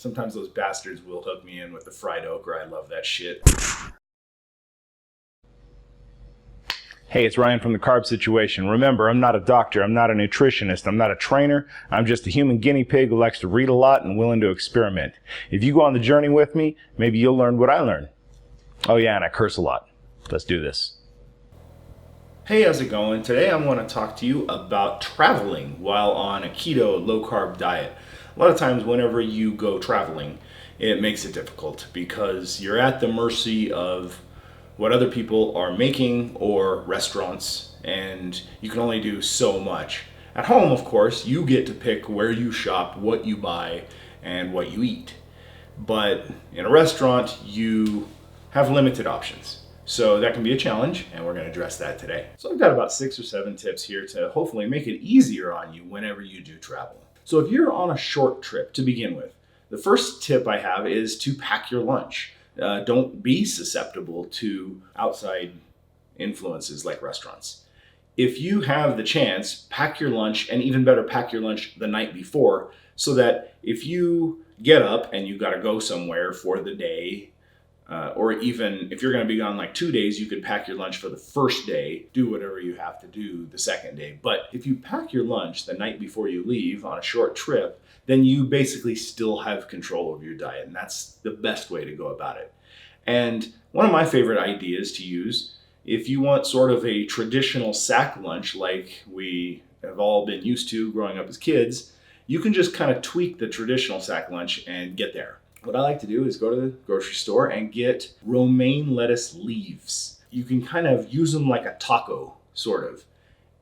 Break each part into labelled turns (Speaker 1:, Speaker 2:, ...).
Speaker 1: Sometimes those bastards will hook me in with the fried okra. I love that shit.
Speaker 2: Hey, it's Ryan from the Carb Situation. Remember, I'm not a doctor, I'm not a nutritionist, I'm not a trainer. I'm just a human guinea pig who likes to read a lot and willing to experiment. If you go on the journey with me, maybe you'll learn what I learned. Oh yeah, and I curse a lot. Let's do this.
Speaker 1: Hey, how's it going? Today I want to talk to you about traveling while on a keto, low-carb diet. A lot of times whenever you go traveling, it makes it difficult because you're at the mercy of what other people are making or restaurants, and you can only do so much. At home, of course, you get to pick where you shop, what you buy, and what you eat. But in a restaurant, you have limited options. So that can be a challenge, and we're going to address that today. So I've got about 6 or 7 tips here to hopefully make it easier on you whenever you do travel. So if you're on a short trip to begin with, the first tip I have is to pack your lunch. Don't be susceptible to outside influences like restaurants. If you have the chance, pack your lunch, and even better, pack your lunch the night before, so that if you get up and you got to go somewhere for the day, or even if you're going to be gone like 2 days, you could pack your lunch for the first day, do whatever you have to do the second day. But if you pack your lunch the night before you leave on a short trip, then you basically still have control over your diet, and that's the best way to go about it. And one of my favorite ideas to use, if you want sort of a traditional sack lunch like we have all been used to growing up as kids, you can just kind of tweak the traditional sack lunch and get there. What I like to do is go to the grocery store and get romaine lettuce leaves. You can kind of use them like a taco, sort of.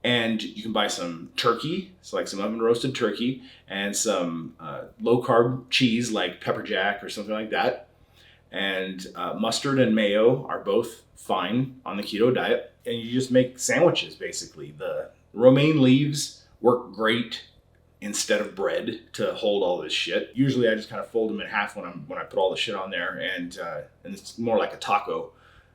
Speaker 1: And you can buy some turkey, so like some oven roasted turkey, and some low carb cheese like pepper jack or something like that. And mustard and mayo are both fine on the keto diet. And you just make sandwiches, basically. The romaine leaves work great instead of bread to hold all this shit. Usually I just kind of fold them in half when I put all the shit on there, and it's more like a taco.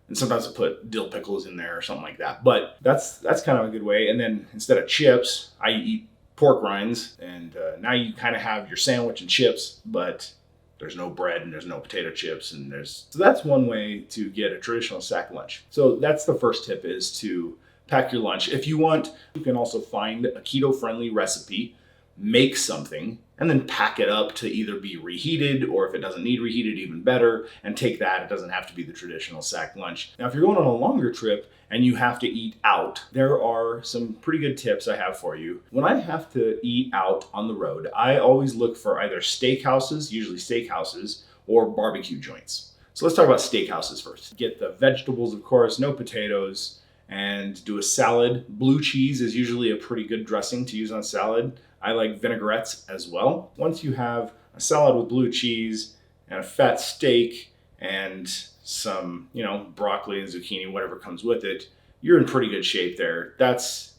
Speaker 1: And sometimes I put dill pickles in there or something like that. But that's kind of a good way. And then instead of chips, I eat pork rinds. And now you kind of have your sandwich and chips, but there's no bread and there's no potato chips. So that's one way to get a traditional sack lunch. So that's the first tip, is to pack your lunch. If you want, you can also find a keto-friendly recipe, make something, and then pack it up to either be reheated, or if it doesn't need reheated, even better, and take that. It doesn't have to be the traditional sack lunch. Now, if you're going on a longer trip and you have to eat out, there are some pretty good tips I have for you. When I have to eat out on the road, I always look for either steakhouses, usually steakhouses, or barbecue joints. So let's talk about steakhouses first. Get the vegetables, of course, no potatoes, and do a salad. Blue cheese is usually a pretty good dressing to use on salad. I like vinaigrettes as well. Once you have a salad with blue cheese and a fat steak and some, broccoli and zucchini, whatever comes with it, you're in pretty good shape there. That's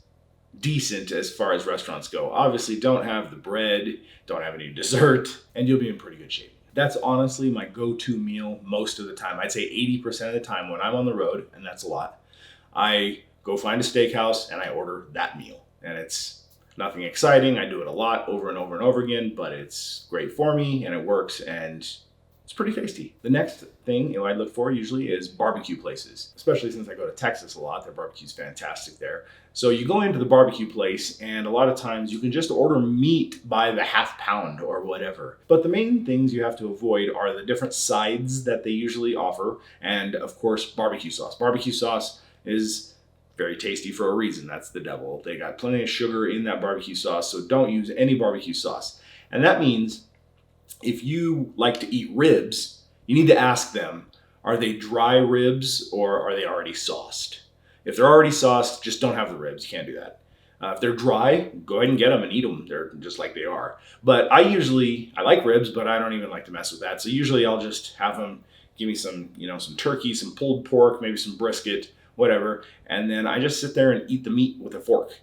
Speaker 1: decent as far as restaurants go. Obviously, don't have the bread, don't have any dessert, and you'll be in pretty good shape. That's honestly my go-to meal most of the time. I'd say 80% of the time when I'm on the road, and that's a lot, I go find a steakhouse and I order that meal. And it's nothing exciting. I do it a lot over and over and over again, but it's great for me and it works, and it's pretty tasty. The next thing I look for usually is barbecue places, especially since I go to Texas a lot. Their barbecue's fantastic there. So you go into the barbecue place, and a lot of times you can just order meat by the half pound or whatever. But the main things you have to avoid are the different sides that they usually offer, and of course barbecue sauce. Barbecue sauce is very tasty for a reason. That's the devil. They got plenty of sugar in that barbecue sauce, so don't use any barbecue sauce. And that means if you like to eat ribs, you need to ask them, are they dry ribs or are they already sauced? If they're already sauced, just don't have the ribs. You can't do that. If they're dry, go ahead and get them and eat them. They're just like they are. But I like ribs, but I don't even like to mess with that. So usually I'll just have them give me some turkey, some pulled pork, maybe some brisket, whatever, and then I just sit there and eat the meat with a fork,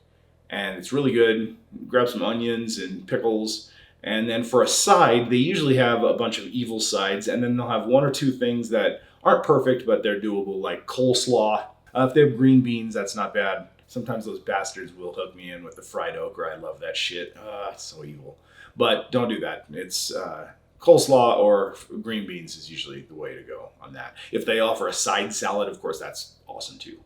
Speaker 1: and it's really good. Grab some onions and pickles, and then for a side, they usually have a bunch of evil sides, and then they'll have 1 or 2 things that aren't perfect, but they're doable, like coleslaw. If they have green beans, that's not bad. Sometimes those bastards will hook me in with the fried okra. I love that shit. It's so evil. But don't do that. It's Coleslaw or green beans is usually the way to go on that. If they offer a side salad, of course, that's awesome too.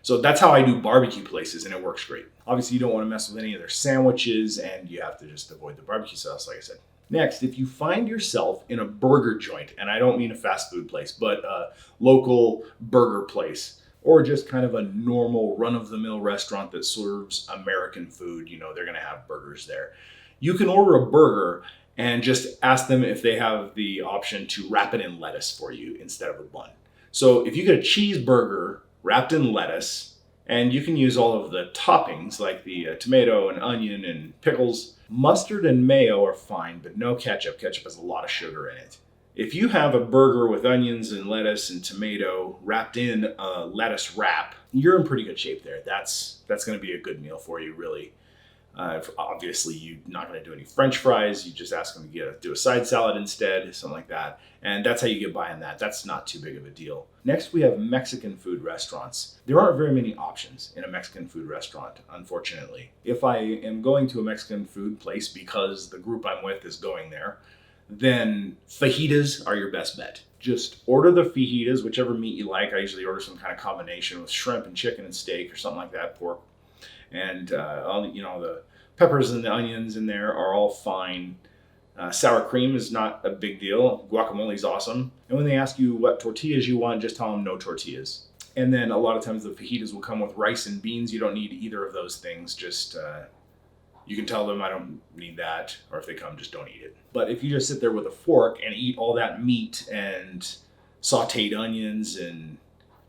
Speaker 1: So that's how I do barbecue places, and it works great. Obviously, you don't want to mess with any of their sandwiches, and you have to just avoid the barbecue sauce, like I said. Next, if you find yourself in a burger joint, and I don't mean a fast food place, but a local burger place, or just kind of a normal run-of-the-mill restaurant that serves American food, you know, they're going to have burgers there. You can order a burger and just ask them if they have the option to wrap it in lettuce for you instead of a bun. So if you get a cheeseburger wrapped in lettuce, and you can use all of the toppings like the tomato and onion and pickles. Mustard and mayo are fine, but no ketchup. Ketchup has a lot of sugar in it. If you have a burger with onions and lettuce and tomato wrapped in a lettuce wrap, you're in pretty good shape there. That's going to be a good meal for you, really. Obviously, you're not going to do any French fries. You just ask them to do a side salad instead, something like that. And that's how you get by on that. That's not too big of a deal. Next, we have Mexican food restaurants. There aren't very many options in a Mexican food restaurant, unfortunately. If I am going to a Mexican food place because the group I'm with is going there, then fajitas are your best bet. Just order the fajitas, whichever meat you like. I usually order some kind of combination with shrimp and chicken and steak or something like that, pork. And the peppers and the onions in there are all fine. Sour cream is not a big deal. Guacamole is awesome. And when they ask you what tortillas you want, just tell them no tortillas. And then a lot of times the fajitas will come with rice and beans. You don't need either of those things. Just you can tell them I don't need that, or if they come, just don't eat it. But if you just sit there with a fork and eat all that meat and sauteed onions and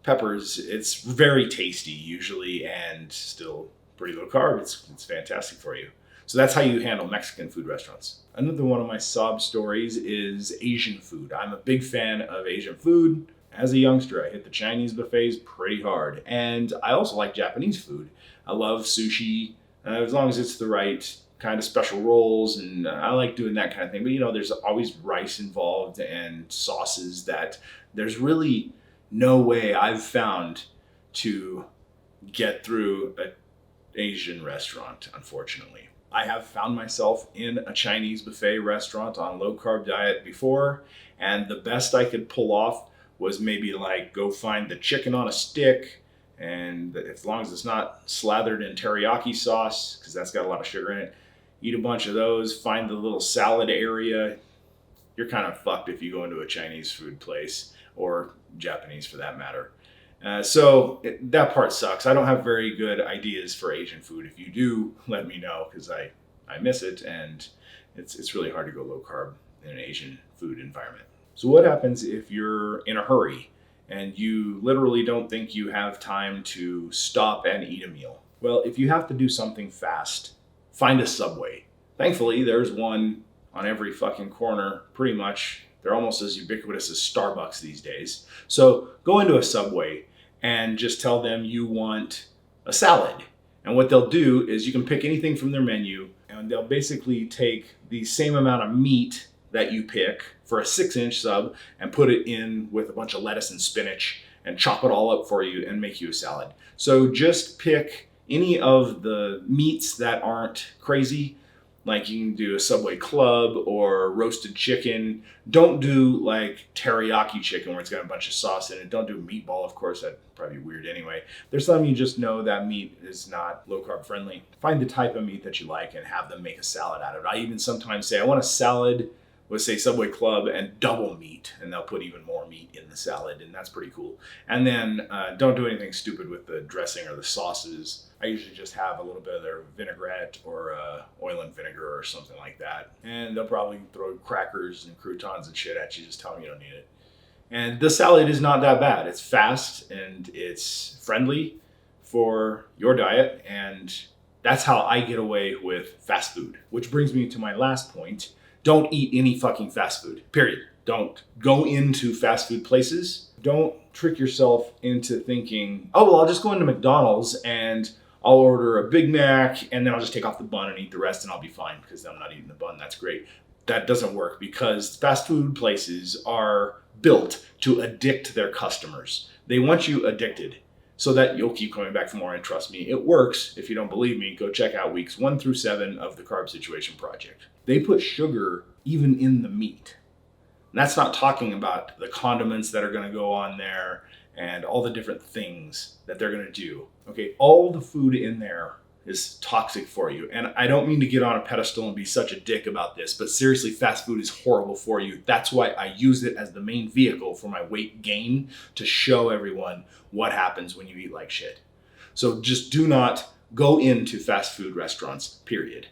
Speaker 1: peppers, it's very tasty usually, and still pretty low carb. It's fantastic for you. So that's how you handle Mexican food restaurants. Another one of my sob stories is Asian food. I'm a big fan of Asian food. As a youngster, I hit the Chinese buffets pretty hard. And I also like Japanese food. I love sushi, as long as it's the right kind of special rolls, and I like doing that kind of thing. But there's always rice involved and sauces that there's really no way I've found to get through an Asian restaurant, unfortunately. I have found myself in a Chinese buffet restaurant on a low-carb diet before, and the best I could pull off was maybe like go find the chicken on a stick, and as long as it's not slathered in teriyaki sauce, because that's got a lot of sugar in it, eat a bunch of those, find the little salad area. You're kind of fucked if you go into a Chinese food place, or Japanese for that matter. That part sucks. I don't have very good ideas for Asian food. If you do, let me know, because I miss it, and it's really hard to go low carb in an Asian food environment. So what happens if you're in a hurry and you literally don't think you have time to stop and eat a meal? Well, if you have to do something fast, find a Subway. Thankfully, there's one on every fucking corner, pretty much. They're almost as ubiquitous as Starbucks these days. So go into a Subway and just tell them you want a salad. And what they'll do is you can pick anything from their menu, and they'll basically take the same amount of meat that you pick for a 6-inch sub and put it in with a bunch of lettuce and spinach and chop it all up for you and make you a salad. So just pick any of the meats that aren't crazy. Like you can do a Subway club or roasted chicken. Don't do like teriyaki chicken where it's got a bunch of sauce in it. Don't do meatball, of course. That'd probably be weird anyway. There's some you just know that meat is not low carb friendly. Find the type of meat that you like and have them make a salad out of it. I even sometimes say I want a salad with, say, Subway club and double meat, and they'll put even more meat in the salad, and that's pretty cool. And then don't do anything stupid with the dressing or the sauces. I usually just have a little bit of their vinaigrette or oil and vinegar or something like that. And they'll probably throw crackers and croutons and shit at you. Just tell them you don't need it. And the salad is not that bad. It's fast and it's friendly for your diet. And that's how I get away with fast food. Which brings me to my last point. Don't eat any fucking fast food, period. Don't go into fast food places. Don't trick yourself into thinking, oh, well, I'll just go into McDonald's and I'll order a Big Mac and then I'll just take off the bun and eat the rest and I'll be fine because I'm not eating the bun. That's great. That doesn't work because fast food places are built to addict their customers. They want you addicted so that you'll keep coming back for more. And trust me, it works. If you don't believe me, go check out weeks 1 through 7 of the Carb Situation Project. They put sugar even in the meat. And that's not talking about the condiments that are going to go on there and all the different things that they're going to do. Okay, all the food in there is toxic for you. And I don't mean to get on a pedestal and be such a dick about this, but seriously, fast food is horrible for you. That's why I use it as the main vehicle for my weight gain, to show everyone what happens when you eat like shit. So just do not go into fast food restaurants, period.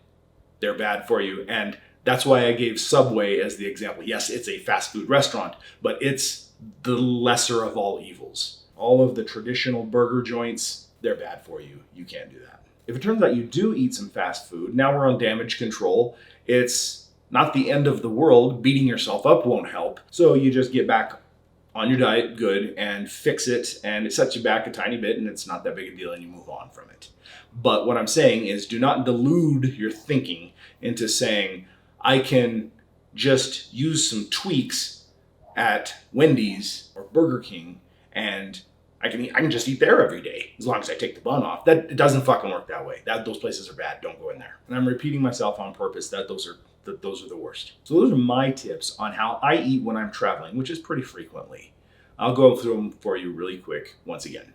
Speaker 1: They're bad for you. And that's why I gave Subway as the example. Yes, it's a fast food restaurant, but it's the lesser of all evils. All of the traditional burger joints, they're bad for you. You can't do that. If it turns out you do eat some fast food, now we're on damage control. It's not the end of the world. Beating yourself up won't help. So you just get back on your diet, good, and fix it, and it sets you back a tiny bit, and it's not that big a deal, and you move on from it. But what I'm saying is, do not delude your thinking into saying, I can just use some tweaks at Wendy's or Burger King and I can just eat there every day as long as I take the bun off. That it doesn't fucking work that way. Those places are bad. Don't go in there. And I'm repeating myself on purpose that those are the worst. So those are my tips on how I eat when I'm traveling, which is pretty frequently. I'll go through them for you really quick once again.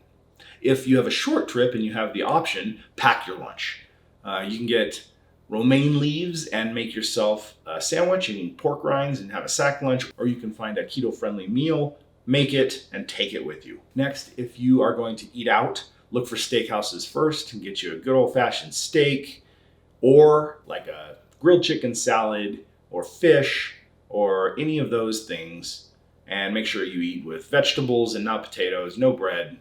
Speaker 1: If you have a short trip and you have the option, pack your lunch. You can get romaine leaves and make yourself a sandwich. You can eat pork rinds and have a sack lunch, or you can find a keto-friendly meal, make it, and take it with you. Next, if you are going to eat out, look for steakhouses first and get you a good old-fashioned steak, or like a grilled chicken salad, or fish, or any of those things. And make sure you eat with vegetables and not potatoes, no bread.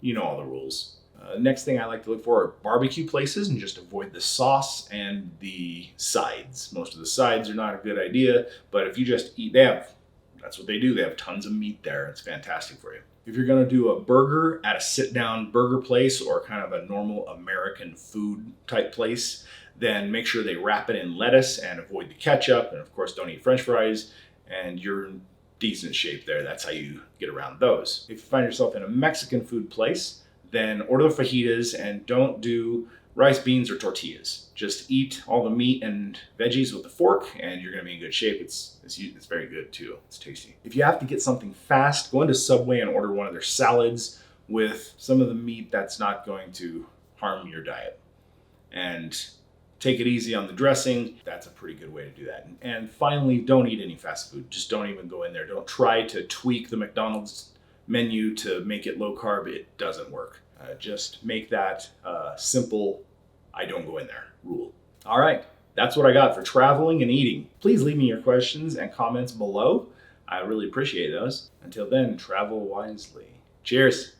Speaker 1: You know all the rules. Next thing I like to look for are barbecue places, and just avoid the sauce and the sides. Most of the sides are not a good idea, but if you just eat, that's what they do. They have tons of meat there. It's fantastic for you. If you're going to do a burger at a sit-down burger place or kind of a normal American food type place, then make sure they wrap it in lettuce and avoid the ketchup. And of course, don't eat French fries, and you're in decent shape there. That's how you get around those. If you find yourself in a Mexican food place, then order the fajitas and don't do rice, beans, or tortillas. Just eat all the meat and veggies with a fork and you're gonna be in good shape. It's very good too, it's tasty. If you have to get something fast, go into Subway and order one of their salads with some of the meat that's not going to harm your diet. And take it easy on the dressing. That's a pretty good way to do that. And finally, don't eat any fast food. Just don't even go in there. Don't try to tweak the McDonald's menu to make it low carb. It doesn't work. Just make that simple, I don't go in there rule. All right, that's what I got for traveling and eating. Please leave me your questions and comments below. I really appreciate those. Until then, travel wisely. Cheers.